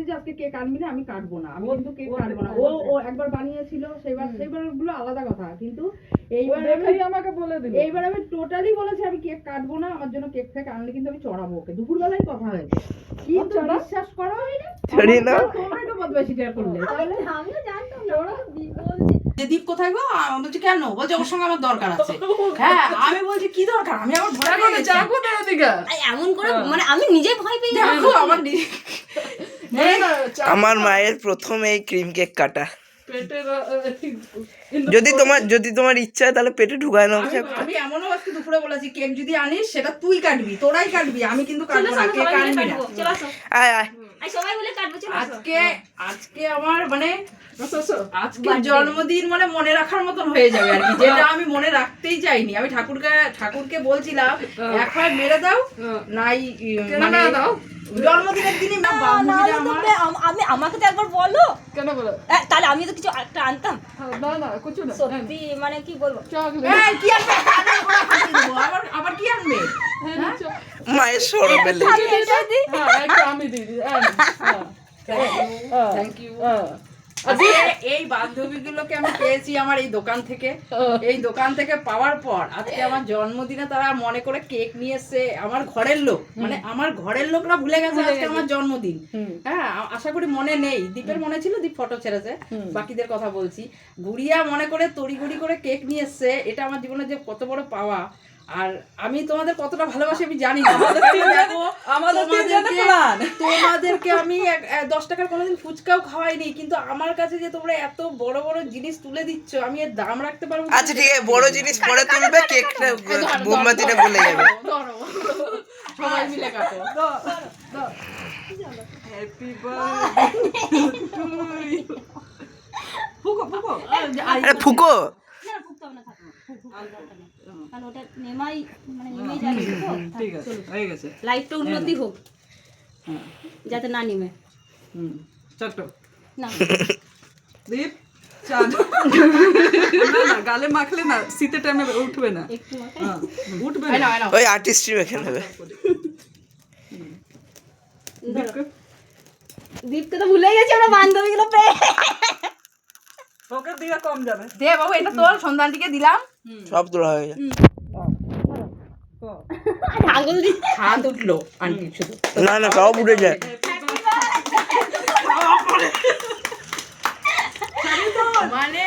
যে আজকে কেক আনবি না, আমি কাটবো না, আমি কিন্তু কেক কাটবো না। ও একবার বানিয়েছিল, সেইবার গুলো আলাদা কথা, কিন্তু এইবার আমাকে বলে দিল, এইবার আমি টোটালি বলেছি আমি কেক কাটবো না, আমার জন্য কেক ফেক আনলে কিন্তু আমি চড়াবো ওকে। দুপুরবেলায় কথা হয়েছে, কিন্তু বিশ্বাস করো তোমরা একটু বদমাইশি করলে, তাহলে আমিও জানতাম যে দীপ কোথায় গো, বলছি কেন, বলছে ওর সঙ্গে আমার দরকার আছে। হ্যাঁ আমি বলছি কি দরকার, আমি আমার ভয় পেয়ে গেছি। এমন করে মানে আমি নিজে ভয় পেয়ে দেখো আমার আমার মায়ের প্রথম এই ক্রিম কেক কাটা। যদি তোমার ইচ্ছা হয় তাহলে পেটে ঢুকায় নাও। আমি এমনও আজকে দুপুরে বলেছি কেক যদি আনিস সেটা তুই কাটবি, তোরাই কাটবি, আমি কিন্তু কাটবো না, কেক আনবি না। আয় আয় সবাই মিলে কাটবো। আজকে আমার মানে আজকে জন্মদিন মানে মনে রাখার মতন হয়ে যাবে আর কি, যেটা আমি মনে রাখতেই চাইনি। আমি ঠাকুরকে বলছিলাম একবার মেরে দাও নাই, মানে জন্মদিনের দিনই আমি আমাকে তো একবার বলো কেন বলো, তাহলে আমি তো কিছু একটা আনতাম। না না কিছু না, সত্যি মানে কি বলবো, এই কি আনবে, আবার কি আনবে, মায়ের সরো পেলে আমি দিই। Thank you. এই বান্ধবীগুলোকে আমি পেয়েছি আমার এই দোকান থেকে পাওয়ার পর আজকে আমার জন্মদিনে তারা মনে করে কেক নিয়ে এসছে। আমার ঘরের লোক, মানে আমার ঘরের লোকরা ভুলে গেছে আজকে আমার জন্মদিন। হ্যাঁ আশা করি মনে নেই, দীপের মনে ছিল, দীপ ফটো ছেড়েছে, বাকিদের কথা বলছি। গুড়িয়া মনে করে তড়িঘড়ি করে কেক নিয়ে এসছে, এটা আমার জীবনে যে কত বড় পাওয়া। আর আমি তোমাদের কতটা ভালোবাসি আমি জানি না, তোমাদেরকে আমি 10 টাকার কোনোদিন ফুচকাও খাওয়াইনি, কিন্তু আমার কাছে যে তোমরা এত বড় বড় জিনিস তুলে দিচ্ছ আমি এর দাম রাখতে পারবো। আচ্ছা ঠিক আছে, বড় জিনিস পরে তুলবে, কেকটা মোমবাতিটা বলে যাবে। সবাই মিলে কাটো। হ্যাপি বার্থডে ফুকো ফুকো, আরে ফুকো লাইফটা উন্নতি হোক, যাতে না নিমে। চট্ট না দীপ গালে মাখলে না শীতের টাইমে উঠবে না, উঠবে না, ওই আর্টিস্ট্রি মেখে নেবে। দীপকে তো ভুলে গেছি আমরা বান্ধবীগুলো পেয়ে। ওকে দিয়ে কম যাবে, দে বাবু এটা তোর সন্ধানটিকে দিলাম, সব তোলা হয়ে যায়। আঙুল দিয়ে হাত উঠলো আন্টি, শুধু না না সব উঠে যায়। মানে